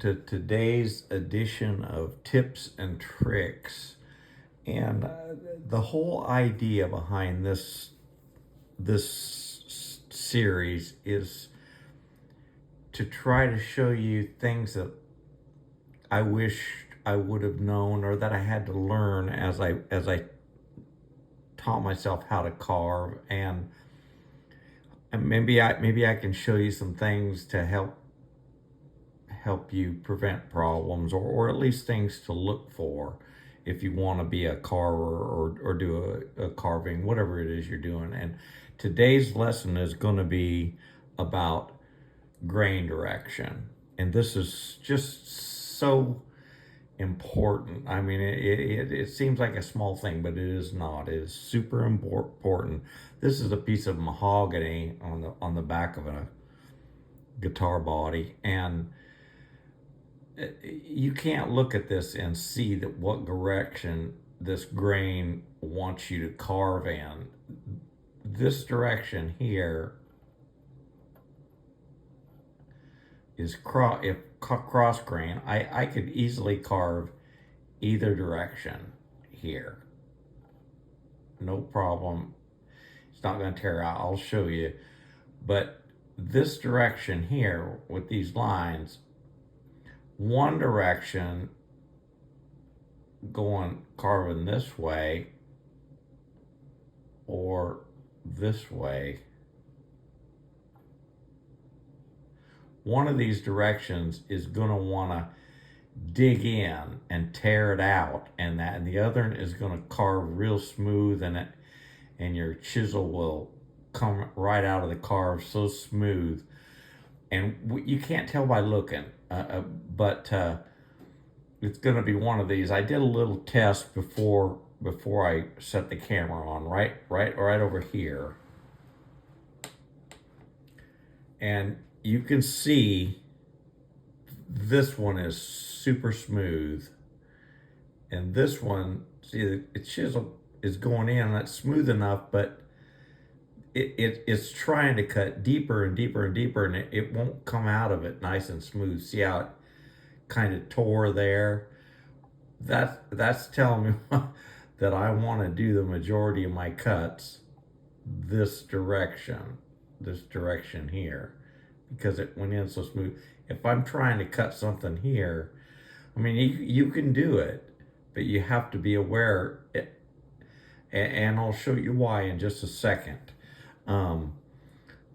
to today's edition of Tips and Tricks. And the whole idea behind this series is to try to show you things that I wish I would have known, or that I had to learn as I taught myself how to carve. And maybe I can show you some things to help you prevent problems, or at least things to look for if you want to be a carver, or do a carving, whatever it is you're doing. And today's lesson is going to be about grain direction. And this is just so important. I mean, it seems like a small thing, but it is not. It is super important. This is a piece of mahogany on the back of a guitar body, and you can't look at this and see that what direction this grain wants you to carve in. This direction here is cross grain. I could easily carve either direction here. No problem. It's not going to tear out. I'll show you. But this direction here with these lines, one direction carving this way or this way. One of these directions is going to want to dig in and tear it out, and the other one is going to carve real smooth, and your chisel will come right out of the carve so smooth. And you can't tell by looking, but it's going to be one of these. I did a little test before I set the camera on, right over here, and you can see this one is super smooth, and this one, see, the chisel is going in and it's smooth enough, but it's trying to cut deeper and deeper and deeper, and it won't come out of it nice and smooth. See how it kind of tore there? That's telling me that I want to do the majority of my cuts this direction here, because it went in so smooth. If I'm trying to cut something here, I mean, you can do it, but you have to be aware, and I'll show you why in just a second.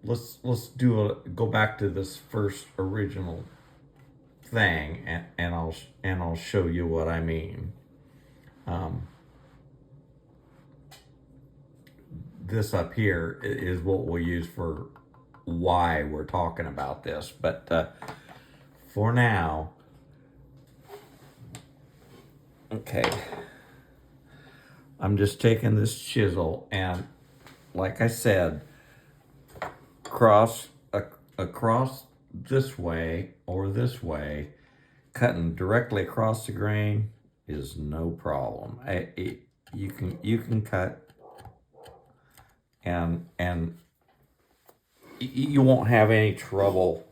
Let's go back to this first original thing, and I'll show you what I mean. This up here is what we'll use for why we're talking about this, but for now, okay, I'm just taking this chisel and, like I said, across this way or this way, cutting directly across the grain is no problem. You can cut, and you won't have any trouble.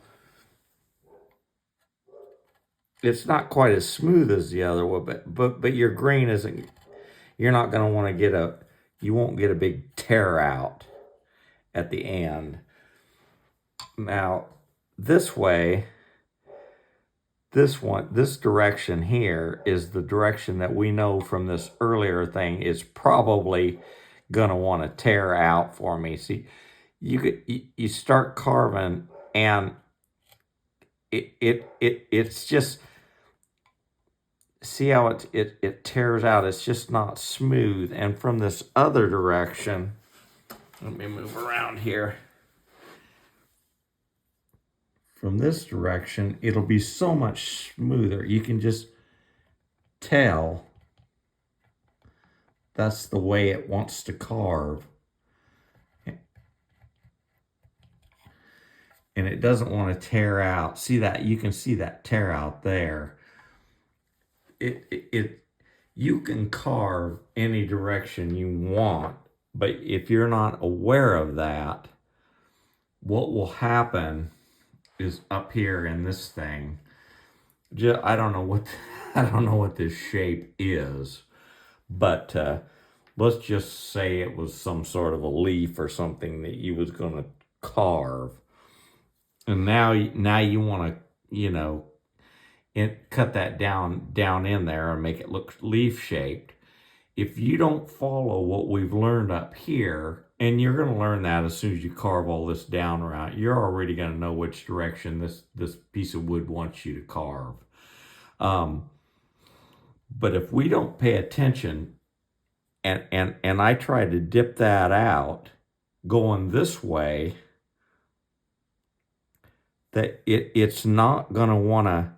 It's not quite as smooth as the other one, but your grain isn't. You're not going to want to you won't get a big tear out at the end. Now, this way, this direction here is the direction that we know from this earlier thing is probably going to want to tear out for me. See, you start carving, and it's just, see how it tears out. It's just not smooth. And from this other direction, let me move around here. From this direction, it'll be so much smoother. You can just tell that's the way it wants to carve. And it doesn't want to tear out. See that? You can see that tear out there. You can carve any direction you want, but if you're not aware of that, what will happen is up here in this thing, I don't know what I don't know what this shape is, but let's just say it was some sort of a leaf or something that you was going to carve, and now you want to cut that down in there and make it look leaf shaped. If you don't follow what we've learned up here, and you're going to learn that as soon as you carve all this down around, you're already going to know which direction this piece of wood wants you to carve. But if we don't pay attention, and I try to dip that out going this way, that it's not going to want to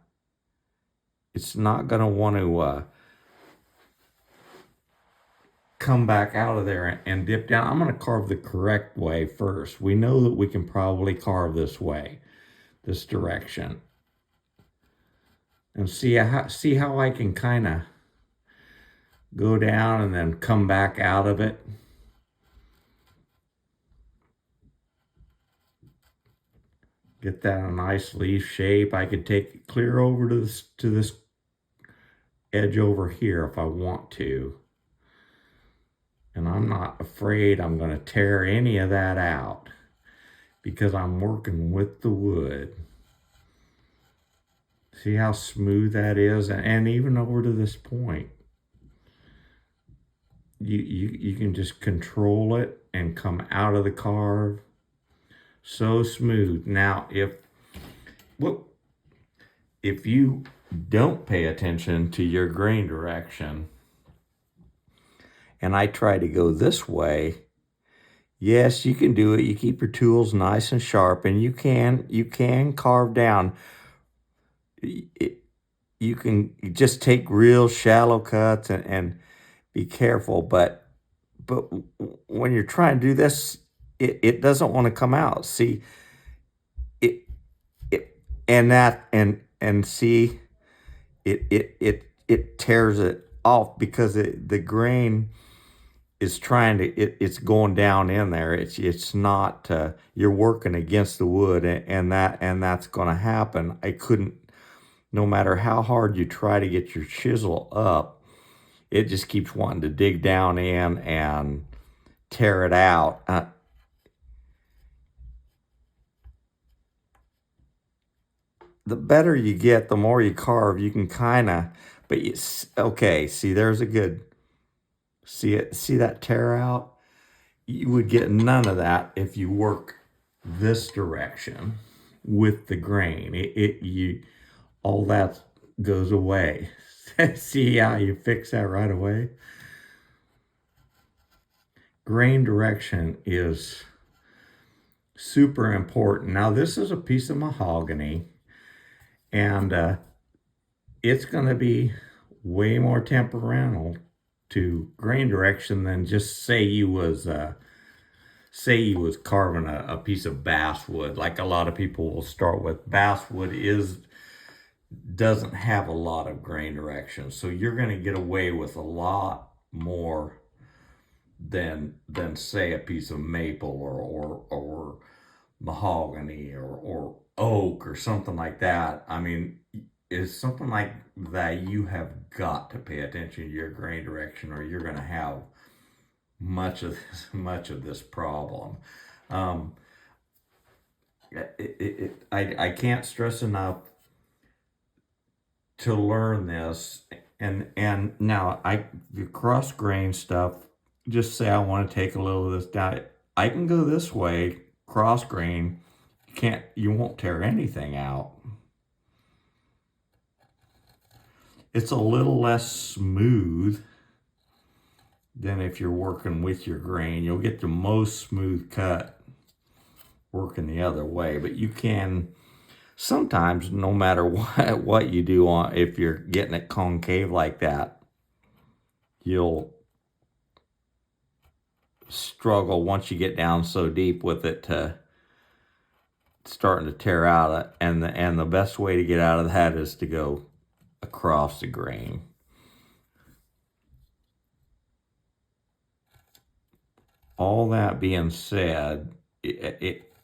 come back out of there and dip down. I'm going to carve the correct way first. We know that we can probably carve this way, this direction. And see how I can kind of go down and then come back out of it. Get that a nice leaf shape. I could take it clear over to this edge over here if I want to. And I'm not afraid I'm going to tear any of that out because I'm working with the wood. See how smooth that is? And even over to this point. You can just control it and come out of the carve. So smooth. Now, if you don't pay attention to your grain direction, and I try to go this way, yes, you can do it. You keep your tools nice and sharp, and you can carve down. You can just take real shallow cuts and be careful, but when you're trying to do this, it doesn't want to come out. See, and see, it tears it off because the grain is trying to it's going down in there. It's not you're working against the wood, and that's going to happen. No matter how hard you try to get your chisel up, it just keeps wanting to dig down in and tear it out. The better you get, the more you carve, you can kind of, okay, see, there's a good, see that tear out? You would get none of that if you work this direction with the grain. All that goes away. See how you fix that right away? Grain direction is super important. Now, this is a piece of mahogany, and it's going to be way more temperamental to grain direction than just say you was carving a piece of basswood, like a lot of people will start with. Basswood doesn't have a lot of grain direction, so you're going to get away with a lot more than say a piece of maple or mahogany or oak or something like that. I mean, it's something like that. You have got to pay attention to your grain direction, or you're going to have much of this problem. I can't stress enough to learn this. And now the cross grain stuff, just say I want to take a little of this down. I can go this way, cross grain. You won't tear anything out. It's a little less smooth than if you're working with your grain. You'll get the most smooth cut working the other way, but you can sometimes, no matter what you do if you're getting it concave like that, you'll struggle once you get down so deep with it to starting to tear out. And the best way to get out of that is to go across the grain. All that being said,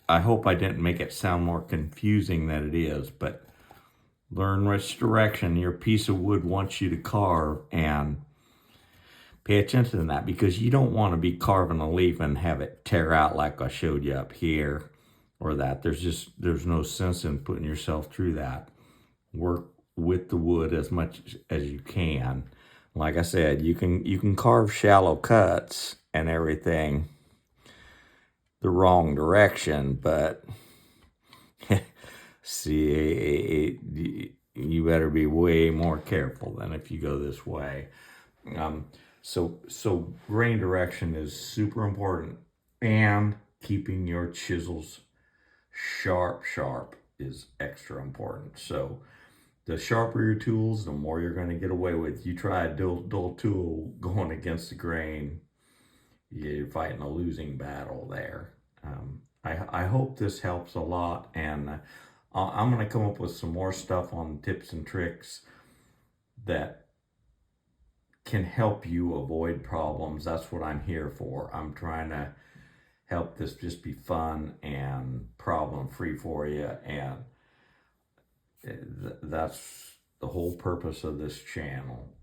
I hope I didn't make it sound more confusing than it is, but Learn which direction your piece of wood wants you to carve, and pay attention to that, because you don't want to be carving a leaf and have it tear out like I showed you up here, or that. There's no sense in putting yourself through that. Work with the wood as much as you can. Like I said, you can carve shallow cuts and everything the wrong direction, but see, you better be way more careful than if you go this way. So grain direction is super important, and keeping your chisels sharp is extra important. So the sharper your tools, the more you're going to get away with. You try a dull tool going against the grain, you're fighting a losing battle there. I hope this helps a lot, and I'm going to come up with some more stuff on tips and tricks that can help you avoid problems. That's what I'm here for. I'm trying to help this just be fun and problem free for you, and that's the whole purpose of this channel.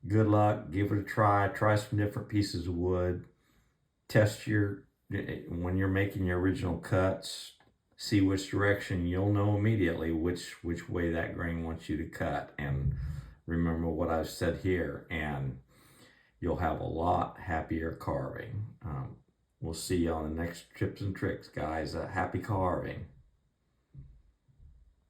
Good luck, give it a try some different pieces of wood, test when you're making your original cuts, see which direction. You'll know immediately which way that grain wants you to cut, and remember what I've said here, and you'll have a lot happier carving. We'll see you on the next tips and tricks, guys. Happy carving.